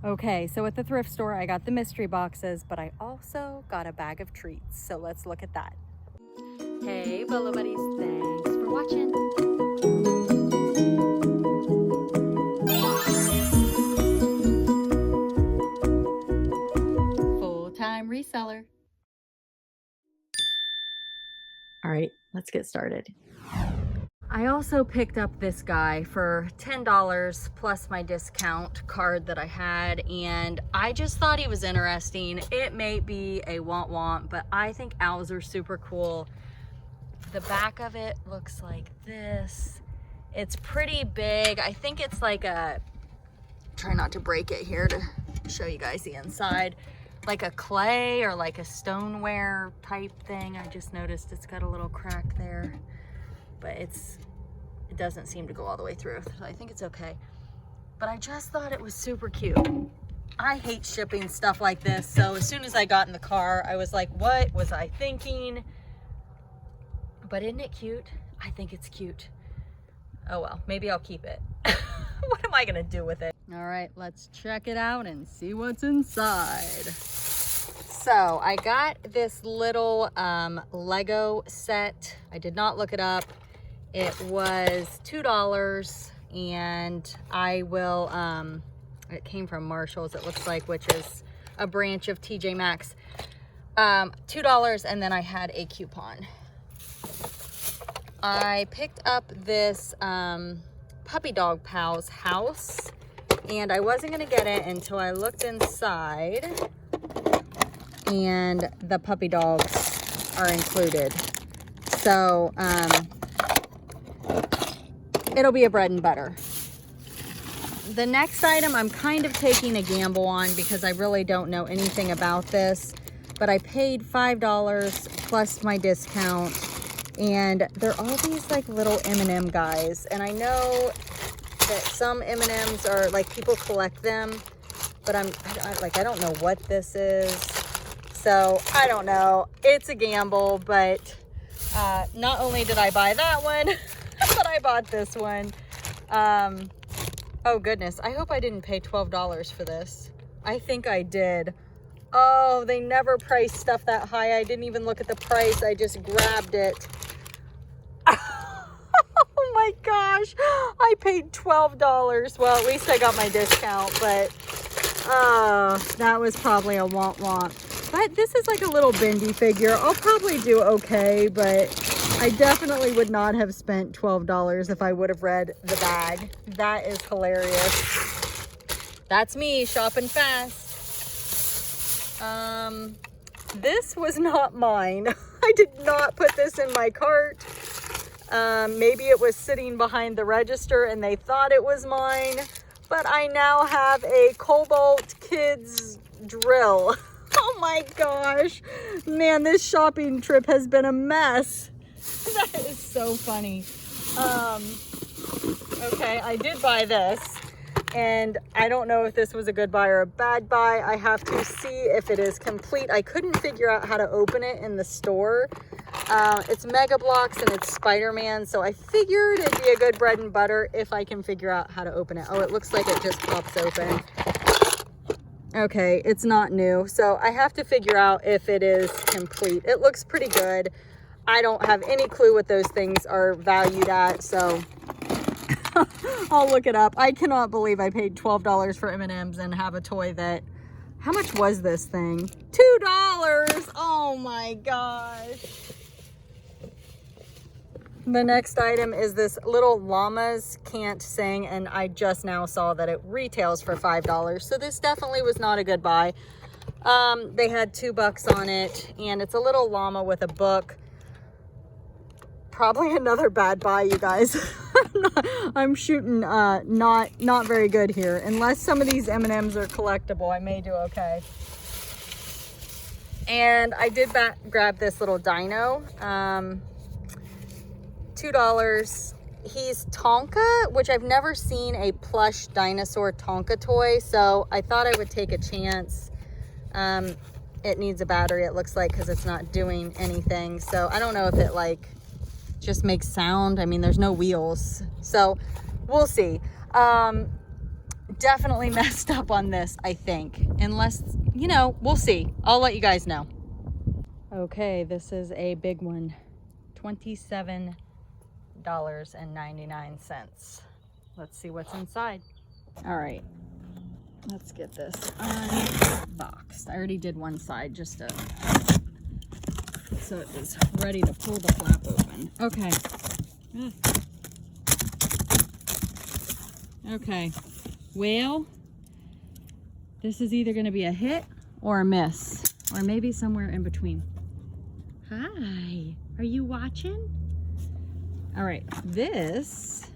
Okay, so at the thrift store, I got the mystery boxes, but I also got a bag of treats. So let's look at that. Hey, Bolo buddies, thanks for watching. Full-time reseller. All right, let's get started. I also picked up this guy for $10 plus my discount card that I had, and I just thought he was interesting. It may be a want, but I think owls are super cool. The back of it looks like this. It's pretty big. I think it's like a, try not to break it here to show you guys the inside, like a clay or like a stoneware type thing. I just noticed it's got a little crack there, but it doesn't seem to go all the way through, so I think it's okay. But I just thought it was super cute. I hate shipping stuff like this, so as soon as I got in the car, I was like, what was I thinking? But isn't it cute? I think it's cute. Oh well, maybe I'll keep it. What am I gonna do with it? All right, let's check it out and see what's inside. So I got this little Lego set. I did not look it up. It was $2, and I will, it came from Marshall's, it looks like, which is a branch of TJ Maxx. $2, and then I had a coupon. I picked up this Puppy Dog Pal's house, and I wasn't gonna get it until I looked inside, and the puppy dogs are included. So, it'll be a bread and butter. The next item I'm kind of taking a gamble on because I really don't know anything about this, but I paid $5 plus my discount, and they're all these like little M&M guys, and I know that some M&Ms are like, people collect them, but I don't know what this is, so I don't know. It's a gamble, but not only did I buy that one, but I bought this one. Oh goodness, I hope I didn't pay $12 for this. I think I did. Oh, they never price stuff that high. I didn't even look at the price. I just grabbed it. Oh my gosh, I paid $12. Well, at least I got my discount, but that was probably a want. But this is like a little bendy figure. I'll probably do okay, but I definitely would not have spent $12 if I would have read the bag. That is hilarious. That's me shopping fast. This was not mine. I did not put this in my cart. Maybe it was sitting behind the register and they thought it was mine, but I now have a Cobalt Kids drill. Oh my gosh, man, this shopping trip has been a mess. That is so funny. Okay, I did buy this, and I don't know if this was a good buy or a bad buy. I have to see if it is complete. I couldn't figure out how to open it in the store. It's Mega Bloks and it's Spider-Man, so I figured it'd be a good bread and butter if I can figure out how to open it. Oh, it looks like it just pops open. Okay, it's not new, so I have to figure out if it is complete. It looks pretty good. I don't have any clue what those things are valued at, so I'll look it up. I cannot believe I paid $12 for M&Ms and have a toy that, how much was this thing? $2! Oh my gosh. The next item is this little Llamas Can't Sing, and I just now saw that it retails for $5. So this definitely was not a good buy. They had $2 on it, and it's a little llama with a book. Probably another bad buy, you guys. I'm shooting not very good here. Unless some of these M&Ms are collectible, I may do okay. And I did grab this little dino. $2. He's Tonka, which I've never seen a plush dinosaur Tonka toy, so I thought I would take a chance. It needs a battery, it looks like, because it's not doing anything. So I don't know if it like just makes sound. I mean, there's no wheels, so we'll see. definitely messed up on this, I think. Unless, you know, we'll see. I'll let you guys know. Okay, this is a big one. $27.99. Let's see what's inside. All right, let's get this unboxed. I already did one side just to, so it is ready to pull the flap open. Okay. Okay, well, this is either going to be a hit or a miss, or maybe somewhere in between. Hi, are you watching? All right, this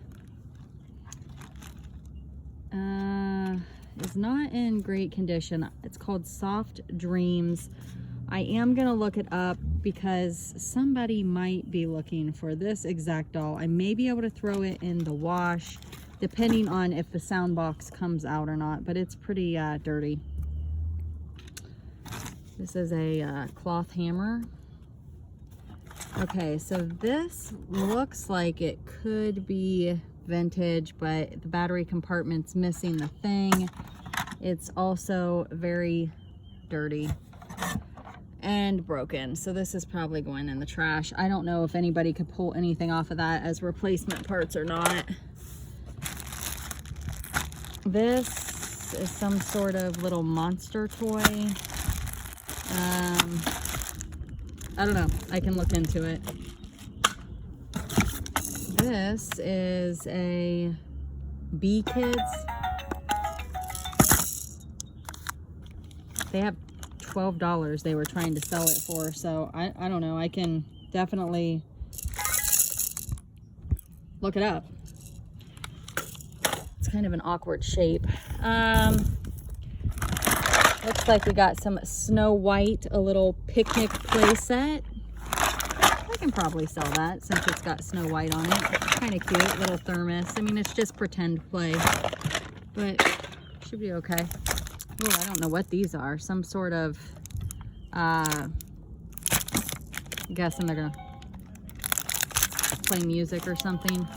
is not in great condition. It's called Soft Dreams. I am gonna look it up because somebody might be looking for this exact doll. I may be able to throw it in the wash depending on if the sound box comes out or not, but it's pretty dirty. This is a cloth hammer. Okay, so this looks like it could be vintage, but the battery compartment's missing the thing. It's also very dirty and broken, so this is probably going in the trash. I don't know if anybody could pull anything off of that as replacement parts or not. This is some sort of little monster toy. I don't know. I can look into it. This is a Bee Kids. They have $12 they were trying to sell it for, so I don't know. I can definitely look it up. It's kind of an awkward shape. Looks like we got some Snow White, a little picnic play set. I can probably sell that since it's got Snow White on it. Kind of cute, little thermos. I mean, it's just pretend play, but should be okay. Oh, I don't know what these are. Some sort of, I'm guessing they're gonna play music or something.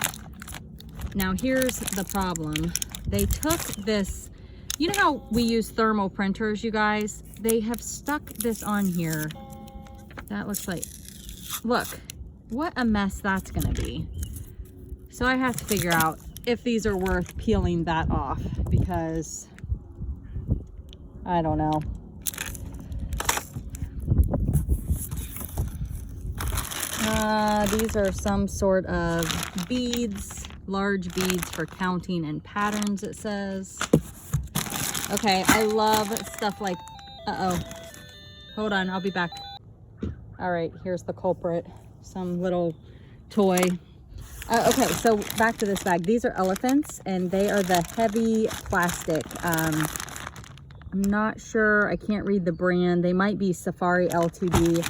Now here's the problem. They took this, you know how we use thermal printers, you guys? They have stuck this on here. That looks like, look, what a mess that's gonna be. So I have to figure out if these are worth peeling that off, because I don't know. These are some sort of beads, large beads for counting and patterns, it says. Okay, I love stuff like, uh-oh. Hold on, I'll be back. All right, here's the culprit. Some little toy. Okay, so back to this bag. These are elephants, and they are the heavy plastic. I'm not sure, I can't read the brand. They might be Safari Ltd,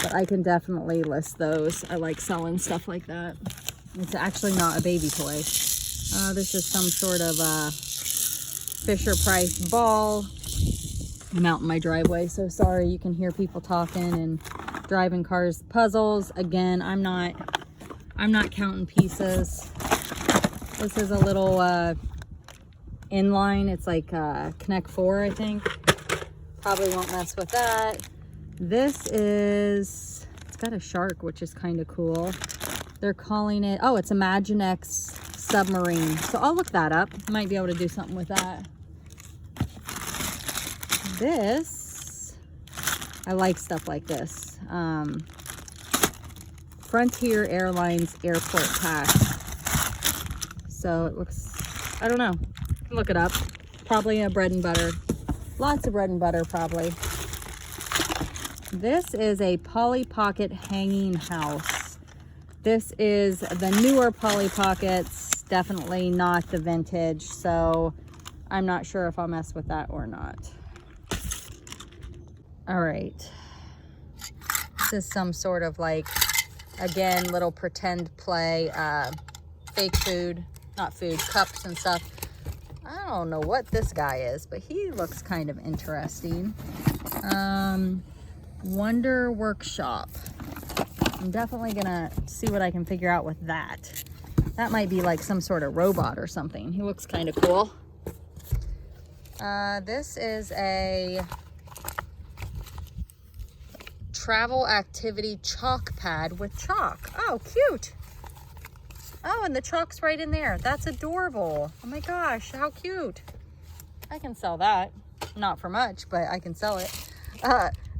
but I can definitely list those. I like selling stuff like that. It's actually not a baby toy. This is some sort of Fisher Price ball. I'm out in my driveway, so sorry. You can hear people talking and driving cars. Puzzles, again, I'm not counting pieces. This is a little inline. It's like Connect 4, I think. Probably won't mess with that. This is, it's got a shark, which is kind of cool. They're calling it, oh, it's Imaginext submarine. So I'll look that up. Might be able to do something with that. This, I like stuff like this. Frontier Airlines Airport Pass. So it looks, I don't know. Look it up. Probably a bread and butter. Lots of bread and butter, probably. This is a Polly Pocket hanging house. This is the newer Polly Pockets, definitely not the vintage, so I'm not sure if I'll mess with that or not. All right. This is some sort of like, again, little pretend play, fake food, not food, cups and stuff. I don't know what this guy is, but he looks kind of interesting. Wonder Workshop. I'm definitely gonna see what I can figure out with that. That might be like some sort of robot or something. He looks kind of cool. This is a travel activity chalk pad with chalk. Oh, cute. Oh, and the chalk's right in there. That's adorable. Oh my gosh, how cute. I can sell that. Not for much, but I can sell it.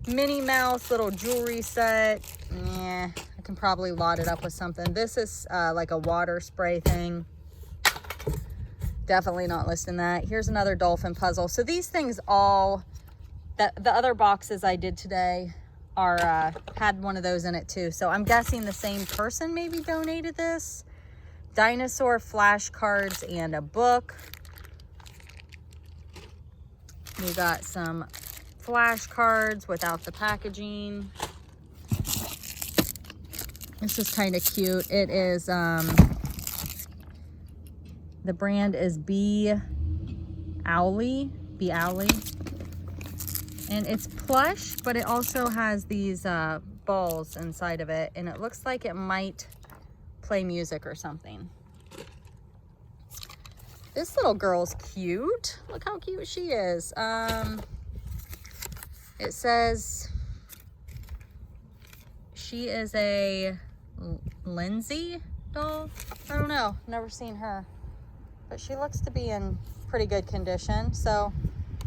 Minnie Mouse little jewelry set. Yeah, I can probably lot it up with something. This is like a water spray thing. Definitely not listing that. Here's another dolphin puzzle. So these things all, the other boxes I did today are had one of those in it too. So I'm guessing the same person maybe donated this. Dinosaur flashcards and a book. We got some flashcards without the packaging. This is kind of cute. It is, the brand is Be Owly. And it's plush, but it also has these balls inside of it. And it looks like it might play music or something. This little girl's cute. Look how cute she is. It says she is a Lindsay doll. I don't know, never seen her, but she looks to be in pretty good condition. So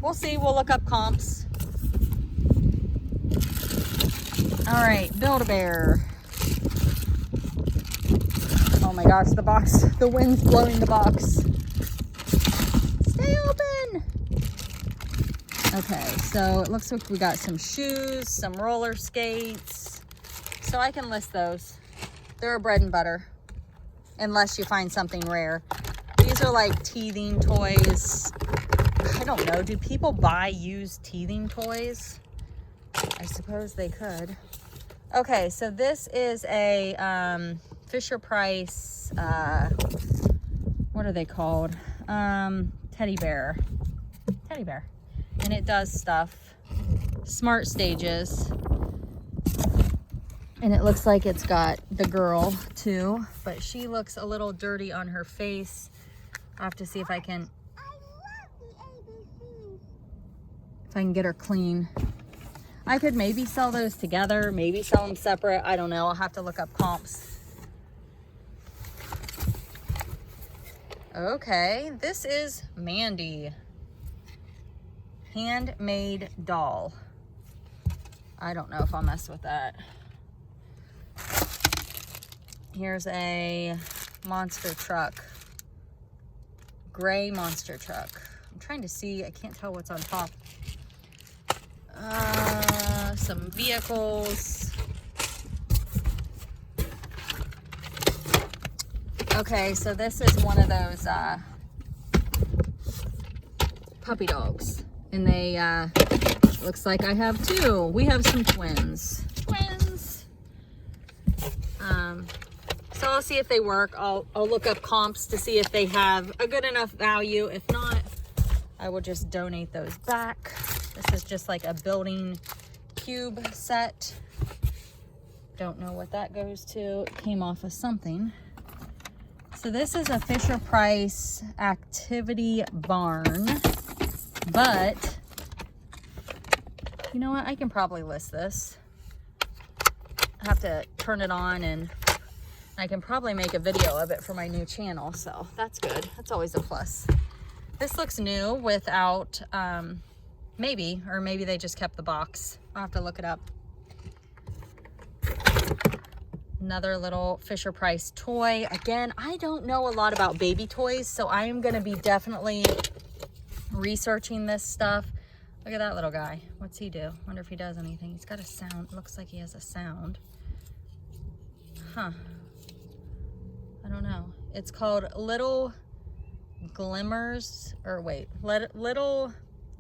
we'll see, we'll look up comps. All right, Build-A-Bear. Oh my gosh, the box, the wind's blowing the box. Stay open. Okay, so it looks like we got some shoes, some roller skates. So I can list those. They're a bread and butter, unless you find something rare. These are like teething toys. I don't know, do people buy used teething toys? I suppose they could. Okay, so this is a Fisher Price, what are they called? Teddy bear. And it does stuff. Smart Stages. And it looks like it's got the girl too, but she looks a little dirty on her face. I'll have to see if I can get her clean. I could maybe sell those together, maybe sell them separate. I don't know. I'll have to look up comps. Okay, this is Mandy. Handmade doll. I don't know if I'll mess with that. Here's a monster truck. Gray monster truck. I'm trying to see, I can't tell what's on top. Some vehicles. Okay, so this is one of those puppy dogs. And they, looks like I have two. We have some twins. So I'll see if they work. I'll look up comps to see if they have a good enough value. If not, I will just donate those back. This is just like a building cube set. Don't know what that goes to. It came off of something. So this is a Fisher Price activity barn, but you know what? I can probably list this. I have to turn it on and I can probably make a video of it for my new channel. So that's good. That's always a plus. This looks new without, maybe they just kept the box. I'll have to look it up. Another little Fisher Price toy. Again, I don't know a lot about baby toys, so I am going to be definitely researching this stuff. Look at that little guy. What's he do? Wonder if he does anything. He's got a sound. Looks like he has a sound. Huh. I don't know. It's called Little Glimmers, or wait, Little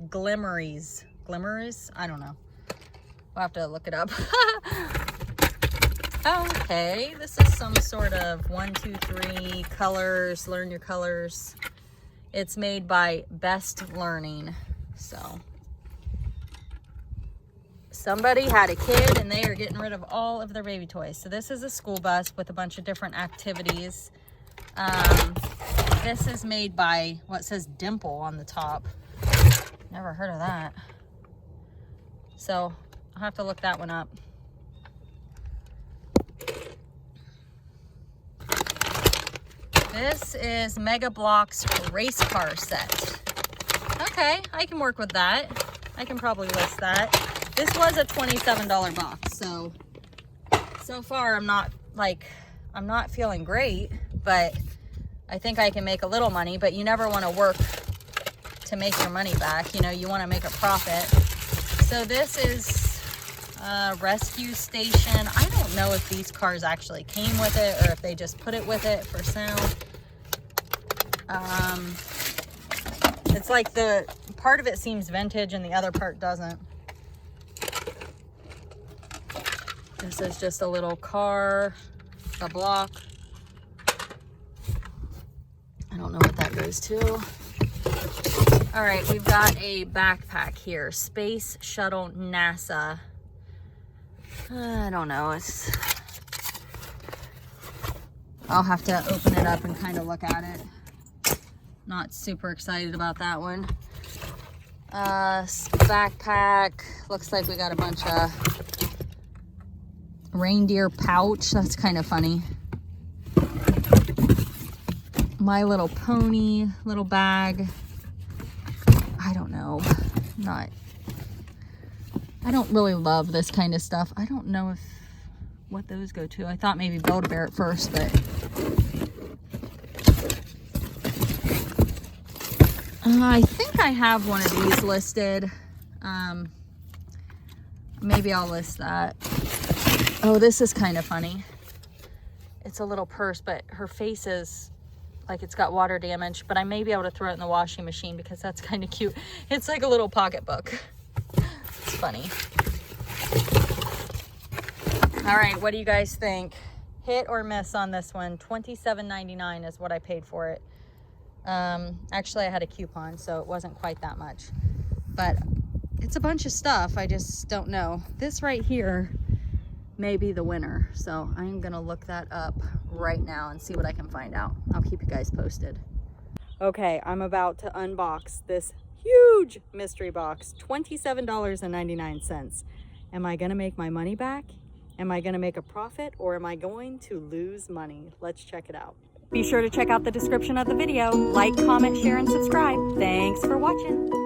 Glimmeries. Glimmers? I don't know. We'll have to look it up. Okay, this is some sort of 1, 2, 3 colors, learn your colors. It's made by Best Learning. So somebody had a kid and they are getting rid of all of their baby toys. So this is a school bus with a bunch of different activities. This is made by what says Dimple on the top. Never heard of that. So I'll have to look that one up. This is Mega Bloks race car set. Okay, I can work with that. I can probably list that. This was a $27 box, so far I'm not feeling great, but I think I can make a little money. But you never want to work to make your money back, you know, you want to make a profit. So this is a rescue station. I don't know if these cars actually came with it or if they just put it with it for sound. It's like the part of it seems vintage and the other part doesn't. This is just a little car, a block. I don't know what that goes to. All right, we've got a backpack here. Space Shuttle NASA. I don't know. I'll have to open it up and kind of look at it. Not super excited about that one. Backpack. Looks like we got a bunch of reindeer pouch. That's kind of funny. My Little Pony little bag. I don't know. I don't really love this kind of stuff. I don't know what those go to. I thought maybe Build-A-Bear at first, but I think I have one of these listed. Maybe I'll list that. Oh, this is kind of funny. It's a little purse, but her face is like it's got water damage, but I may be able to throw it in the washing machine because that's kind of cute. It's like a little pocketbook. It's funny. All right, what do you guys think? Hit or miss on this one? $27.99 is what I paid for it. Actually, I had a coupon, so it wasn't quite that much. But it's a bunch of stuff. I just don't know. This right here may be the winner. So I'm going to look that up right now and see what I can find out. I'll keep you guys posted. Okay, I'm about to unbox this huge mystery box. $27.99. Am I going to make my money back? Am I going to make a profit, or am I going to lose money? Let's check it out. Be sure to check out the description of the video. Like, comment, share, and subscribe. Thanks for watching.